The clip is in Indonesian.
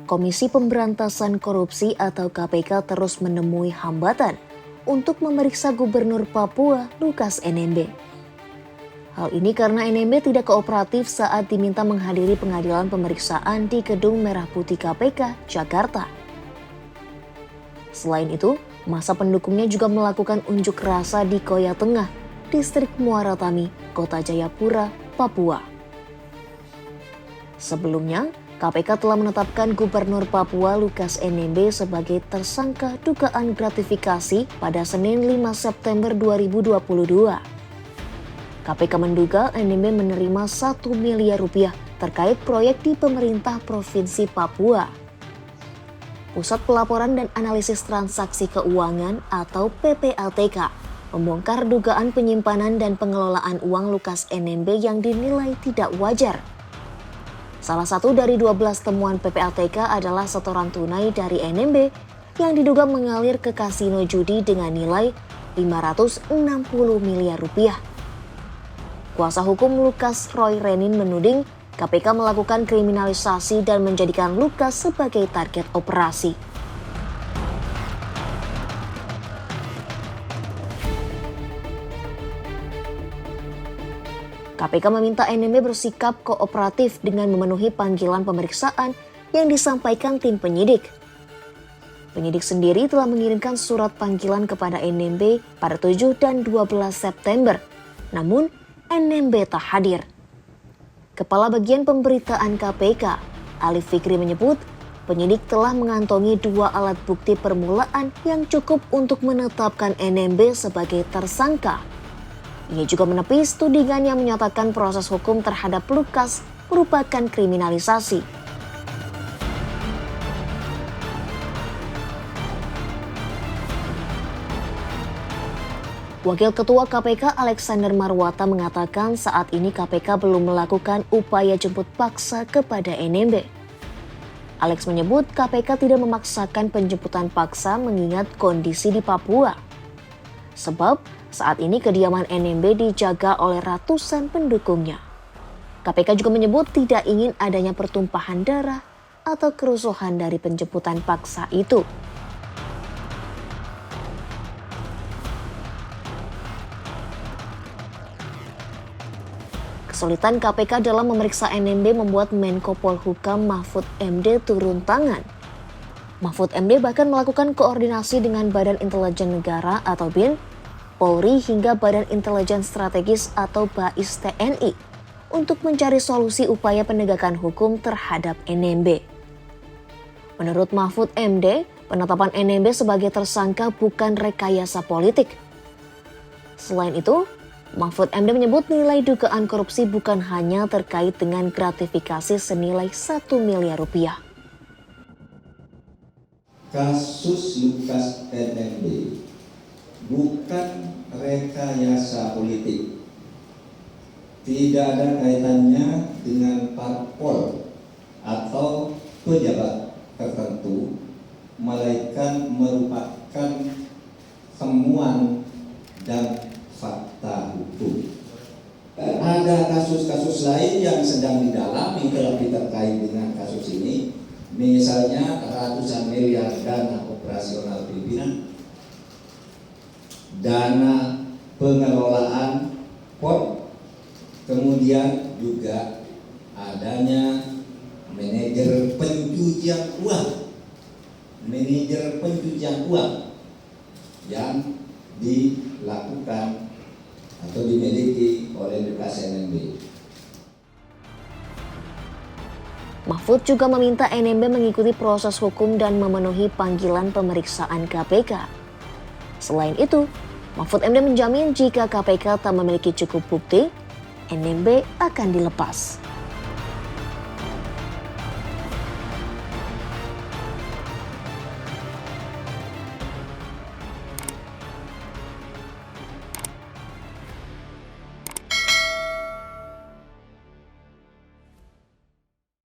Komisi Pemberantasan Korupsi atau KPK terus menemui hambatan untuk memeriksa Gubernur Papua Lukas NMB. Hal ini karena NMB tidak kooperatif saat diminta menghadiri pengadilan pemeriksaan di Gedung Merah Putih KPK, Jakarta. Selain itu, massa pendukungnya juga melakukan unjuk rasa di Koya Tengah, Distrik Muara Tami, Kota Jayapura, Papua. Sebelumnya, KPK telah menetapkan Gubernur Papua Lukas NMB sebagai tersangka dugaan gratifikasi pada Senin 5 September 2022. KPK menduga NMB menerima 1 miliar rupiah terkait proyek di pemerintah Provinsi Papua. Pusat Pelaporan dan Analisis Transaksi Keuangan atau PPATK membongkar dugaan penyimpanan dan pengelolaan uang Lukas NMB yang dinilai tidak wajar. Salah satu dari 12 temuan PPATK adalah setoran tunai dari NMB yang diduga mengalir ke kasino judi dengan nilai 560 miliar rupiah. Kuasa hukum Lukas Roy Renin menuding KPK melakukan kriminalisasi dan menjadikan Lukas sebagai target operasi. KPK meminta NMB bersikap kooperatif dengan memenuhi panggilan pemeriksaan yang disampaikan tim penyidik. Penyidik sendiri telah mengirimkan surat panggilan kepada NMB pada 7 dan 12 September, namun NMB tak hadir. Kepala Bagian Pemberitaan KPK, Alif Fikri menyebut, penyidik telah mengantongi 2 alat bukti permulaan yang cukup untuk menetapkan NMB sebagai tersangka. Ia juga menepis tudingan yang menyatakan proses hukum terhadap Lukas merupakan kriminalisasi. Wakil Ketua KPK Alexander Marwata mengatakan saat ini KPK belum melakukan upaya jemput paksa kepada NMB. Alex menyebut KPK tidak memaksakan penjemputan paksa mengingat kondisi di Papua. Sebab saat ini kediaman NMB dijaga oleh ratusan pendukungnya. KPK juga menyebut tidak ingin adanya pertumpahan darah atau kerusuhan dari penjemputan paksa itu. Kesulitan KPK dalam memeriksa NMB membuat Menko Polhukam Mahfud MD turun tangan. Mahfud MD bahkan melakukan koordinasi dengan Badan Intelijen Negara atau BIN, Polri hingga Badan Intelijen Strategis atau BAIS TNI untuk mencari solusi upaya penegakan hukum terhadap NMB. Menurut Mahfud MD, penetapan NMB sebagai tersangka bukan rekayasa politik. Selain itu, Mahfud MD menyebut nilai dugaan korupsi bukan hanya terkait dengan gratifikasi senilai 1 miliar rupiah. Kasus Lukas NMB bukan rekayasa politik. Tidak ada kaitannya dengan parpol atau pejabat tertentu, melainkan merupakan temuan dan fakta hukum. Ada kasus-kasus lain yang sedang didalami terlebih terkait dengan kasus ini, misalnya ratusan miliar dana operasional pimpinan, dana pengelolaan PON, kemudian juga adanya manajer pencucian uang yang dilakukan atau dimiliki oleh Lukas NMB. Mahfud juga meminta NMB mengikuti proses hukum dan memenuhi panggilan pemeriksaan KPK. Selain itu, Mahfud MD menjamin jika KPK tak memiliki cukup bukti, NMB akan dilepas.